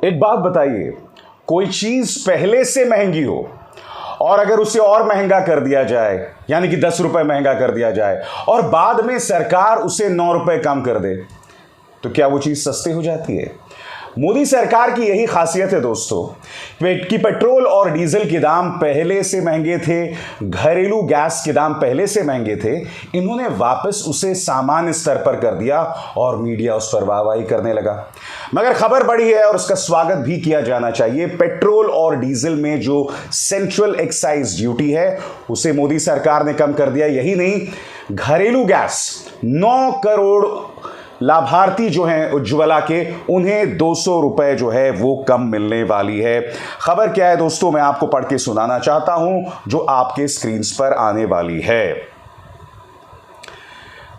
एक बात बताइए, कोई चीज पहले से महंगी हो और अगर उसे और महंगा कर दिया जाए, यानी कि 10 रुपए महंगा कर दिया जाए और बाद में सरकार उसे 9 रुपए कम कर दे, तो क्या वो चीज सस्ती हो जाती है? मोदी सरकार की यही खासियत है दोस्तों कि पेट्रोल और डीजल के दाम पहले से महंगे थे, घरेलू गैस के दाम पहले से महंगे थे, इन्होंने वापस उसे सामान्य स्तर पर कर दिया और मीडिया उस पर वाहवाही करने लगा। मगर खबर बड़ी है और उसका स्वागत भी किया जाना चाहिए। पेट्रोल और डीजल में जो सेंट्रल एक्साइज ड्यूटी है उसे मोदी सरकार ने कम कर दिया। यही नहीं, घरेलू गैस 9 करोड़ लाभार्थी जो हैं उज्ज्वला के, उन्हें 200 रुपए जो है वो कम मिलने वाली है। खबर क्या है दोस्तों, मैं आपको पढ़ के सुनाना चाहता हूं जो आपके स्क्रीन पर आने वाली है।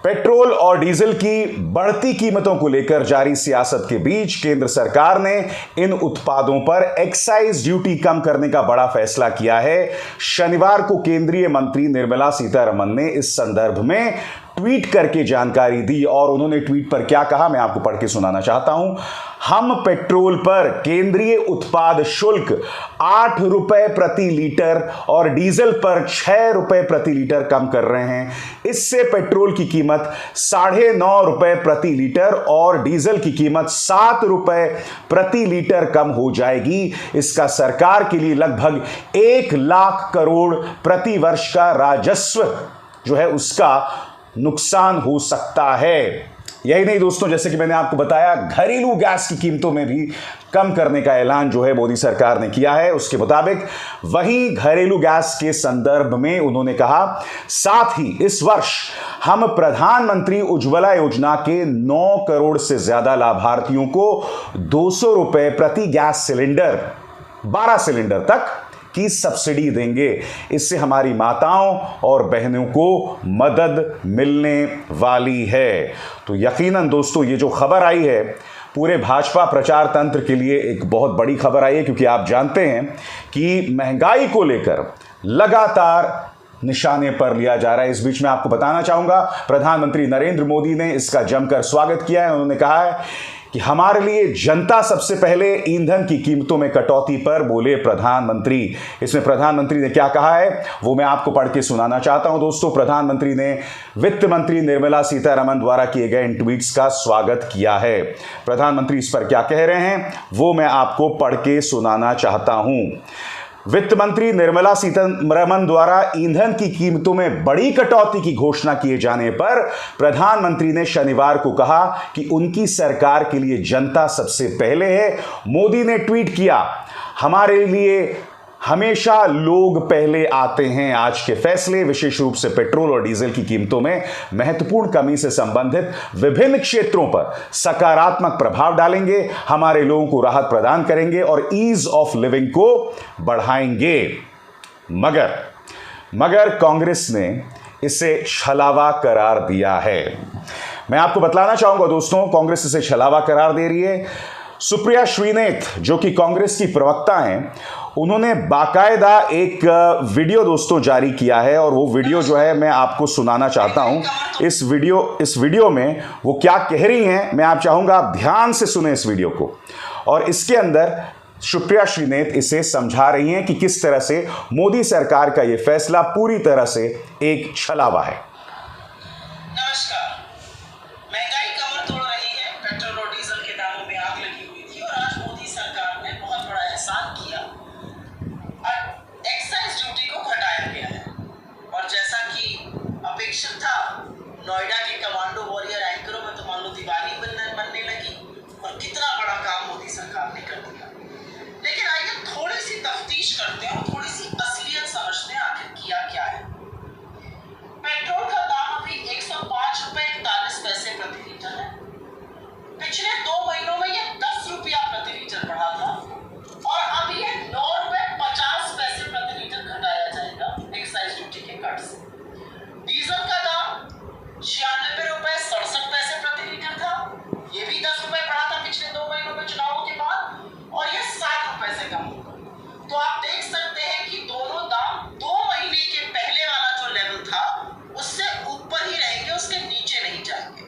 पेट्रोल और डीजल की बढ़ती कीमतों को लेकर जारी सियासत के बीच केंद्र सरकार ने इन उत्पादों पर एक्साइज ड्यूटी कम करने का बड़ा फैसला किया है। शनिवार को केंद्रीय मंत्री निर्मला सीतारमण ने इस संदर्भ में ट्वीट करके जानकारी दी और उन्होंने ट्वीट पर क्या कहा, मैं आपको पढ़ के सुनाना चाहता हूं। हम पेट्रोल पर केंद्रीय उत्पाद शुल्क 8 रुपए प्रति लीटर और डीजल पर 6 रुपए प्रति लीटर कम कर रहे हैं। इससे पेट्रोल की कीमत 9.5 रुपए प्रति लीटर और डीजल की कीमत 7 रुपए प्रति लीटर कम हो जाएगी। इसका सरकार के लिए लगभग 1 लाख करोड़ प्रति वर्ष का राजस्व जो है उसका नुकसान हो सकता है। यही नहीं दोस्तों, जैसे कि मैंने आपको बताया, घरेलू गैस की कीमतों में भी कम करने का ऐलान जो है मोदी सरकार ने किया है उसके मुताबिक। वहीं घरेलू गैस के संदर्भ में उन्होंने कहा, साथ ही इस वर्ष हम प्रधानमंत्री उज्ज्वला योजना के 9 करोड़ से ज्यादा लाभार्थियों को 200 रुपए प्रति गैस सिलेंडर 12 सिलेंडर तक की सब्सिडी देंगे। इससे हमारी माताओं और बहनों को मदद मिलने वाली है। तो यकीनन दोस्तों ये जो खबर आई है पूरे भाजपा प्रचार तंत्र के लिए एक बहुत बड़ी खबर आई है, क्योंकि आप जानते हैं कि महंगाई को लेकर लगातार निशाने पर लिया जा रहा है। इस बीच में आपको बताना चाहूंगा, प्रधानमंत्री नरेंद्र मोदी ने इसका जमकर स्वागत किया है। उन्होंने कहा है कि हमारे लिए जनता सबसे पहले। ईंधन की कीमतों में कटौती पर बोले प्रधानमंत्री। इसमें प्रधानमंत्री ने क्या कहा है वो मैं आपको पढ़ के सुनाना चाहता हूं दोस्तों। प्रधानमंत्री ने वित्त मंत्री निर्मला सीतारमण द्वारा किए गए इन ट्वीट्स का स्वागत किया है। प्रधानमंत्री इस पर क्या कह रहे हैं वो मैं आपको पढ़ के सुनाना चाहता हूं। वित्त मंत्री निर्मला सीतारमण द्वारा ईंधन की कीमतों में बड़ी कटौती की घोषणा किए जाने पर प्रधानमंत्री ने शनिवार को कहा कि उनकी सरकार के लिए जनता सबसे पहले है। मोदी ने ट्वीट किया, हमारे लिए हमेशा लोग पहले आते हैं। आज के फैसले विशेष रूप से पेट्रोल और डीजल की कीमतों में महत्वपूर्ण कमी से संबंधित विभिन्न क्षेत्रों पर सकारात्मक प्रभाव डालेंगे, हमारे लोगों को राहत प्रदान करेंगे और ईज ऑफ लिविंग को बढ़ाएंगे। मगर कांग्रेस ने इसे छलावा करार दिया है। मैं आपको बतलाना चाहूंगा दोस्तों, कांग्रेस इसे छलावा करार दे रही है। सुप्रिया श्रीनेत जो कि कांग्रेस की प्रवक्ता हैं, उन्होंने बाकायदा एक वीडियो दोस्तों जारी किया है और वो वीडियो जो है मैं आपको सुनाना चाहता हूं। इस वीडियो में वो क्या कह रही हैं, मैं आप चाहूंगा आप ध्यान से सुने इस वीडियो को। और इसके अंदर सुप्रिया श्रीनेत इसे समझा रही हैं कि किस तरह से मोदी सरकार का यह फैसला पूरी तरह से एक छलावा है। नमस्कार। महंगाई कमर तोड़ रही है, पेट्रोल और डीजल के दामों में आग लगी हुई थी और आज मोदी सरकार ने बहुत बड़ा एहसान किया और एक्साइज ड्यूटी को घटाया गया है। और जैसा कि अपेक्षित था, नोएडा के कमांडो वॉरियर एंकरों में तो मान लो दिवाली बनने लगी और कितना बड़ा काम मोदी सरकार ने कर दिया। लेकिन आइए थोड़ी सी तफ्तीश करते हैं और थोड़ी सी असलियत समझते हैं आखिर किया क्या है। पेट्रोल का दाम अभी 105 रुपए 41 पैसे प्रति लीटर है। पिछले 2 महीनों में ये 10 रुपया प्रति लीटर बढ़ा था और अब ये 9 रुपए 50 पैसे प्रति लीटर घटाया जाएगा एक्साइज ड्यूटी के कट से। डीजल का दाम 96 रुपए 67 पैसे प्रति लीटर था, ये भी 10 रुपए बढ़ा था पिछले 2 महीनों में चुनावों के बाद और ये 7 रुपए से कम होगा। तो आप देख सकते हैं कि दोनों दाम 2 महीने के पहले वाला जो लेवल था उससे ऊपर ही रहेंगे, उसके नीचे नहीं जाएंगे।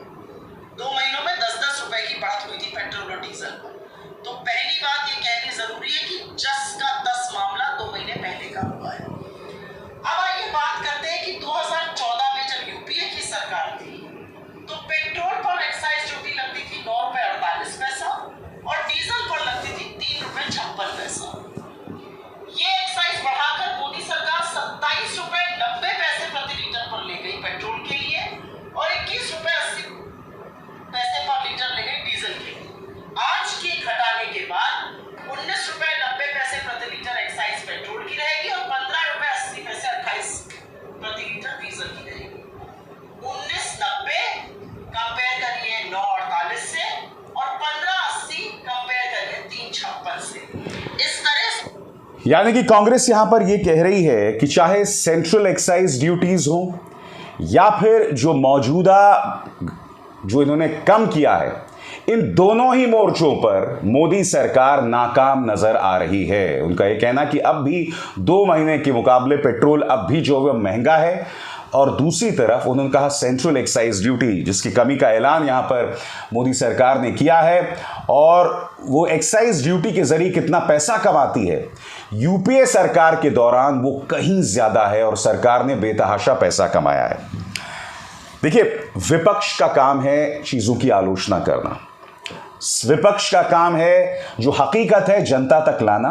2 महीनों में 10-10 रुपए की बढ़त हुई थी पेट्रोल और डीजल पर। तो पहली बात यानी कि कांग्रेस यहां पर यह कह रही है कि चाहे सेंट्रल एक्साइज ड्यूटीज हो या फिर जो मौजूदा जो इन्होंने कम किया है, इन दोनों ही मोर्चों पर मोदी सरकार नाकाम नजर आ रही है। उनका यह कहना कि अब भी 2 महीने के मुकाबले पेट्रोल अब भी जो है महंगा है, और दूसरी तरफ उन्होंने कहा सेंट्रल एक्साइज ड्यूटी जिसकी कमी का ऐलान यहां पर मोदी सरकार ने किया है, और वो एक्साइज ड्यूटी के जरिए कितना पैसा कमाती है यूपीए सरकार के दौरान वो कहीं ज्यादा है, और सरकार ने बेतहाशा पैसा कमाया है। देखिए, विपक्ष का काम है चीजों की आलोचना करना, विपक्ष का काम है जो हकीकत है जनता तक लाना,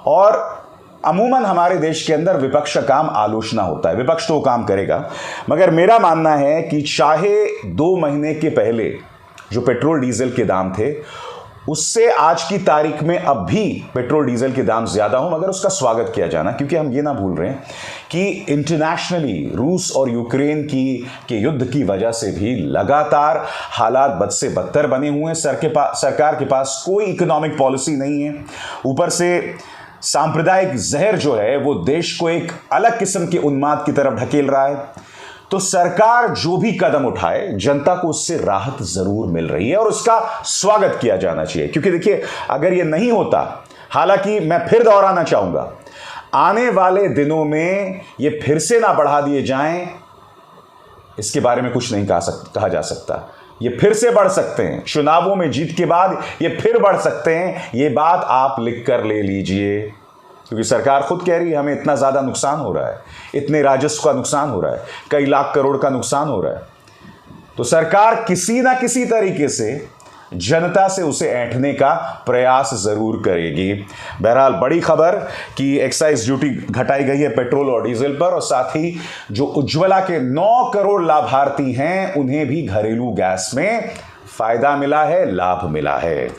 और अमूमन हमारे देश के अंदर विपक्ष का काम आलोचना होता है। विपक्ष तो काम करेगा, मगर मेरा मानना है कि चाहे 2 महीने के पहले जो पेट्रोल डीजल के दाम थे उससे आज की तारीख में अब भी पेट्रोल डीजल के दाम ज्यादा हो, मगर उसका स्वागत किया जाना, क्योंकि हम ये ना भूल रहे हैं कि इंटरनेशनली रूस और यूक्रेन के युद्ध की वजह से भी लगातार हालात बद से बदतर बने हुए हैं। सरकार के पास कोई इकोनॉमिक पॉलिसी नहीं है, ऊपर से सांप्रदायिक जहर जो है वो देश को एक अलग किस्म के उन्माद की तरफ ढकेल रहा है। तो सरकार जो भी कदम उठाए जनता को उससे राहत जरूर मिल रही है, और उसका स्वागत किया जाना चाहिए। क्योंकि देखिए, अगर ये नहीं होता, हालांकि मैं फिर दोहराना चाहूंगा, आने वाले दिनों में ये फिर से ना बढ़ा दिए जाएं, इसके बारे में कुछ नहीं कहा जा सकता। ये फिर से बढ़ सकते हैं, चुनावों में जीत के बाद ये फिर बढ़ सकते हैं। ये बात आप लिख कर ले लीजिए, क्योंकि सरकार खुद कह रही है हमें इतना ज्यादा नुकसान हो रहा है, इतने राजस्व का नुकसान हो रहा है, कई लाख करोड़ का नुकसान हो रहा है। तो सरकार किसी ना किसी तरीके से जनता से उसे ऐंठने का प्रयास जरूर करेगी। बहरहाल बड़ी खबर कि एक्साइज ड्यूटी घटाई गई है पेट्रोल और डीजल पर, और साथ ही जो उज्ज्वला के 9 करोड़ लाभार्थी हैं उन्हें भी घरेलू गैस में फायदा मिला है, लाभ मिला है।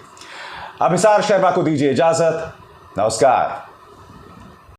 अब हिसार शर्मा को दीजिए इजाजत। नमस्कार।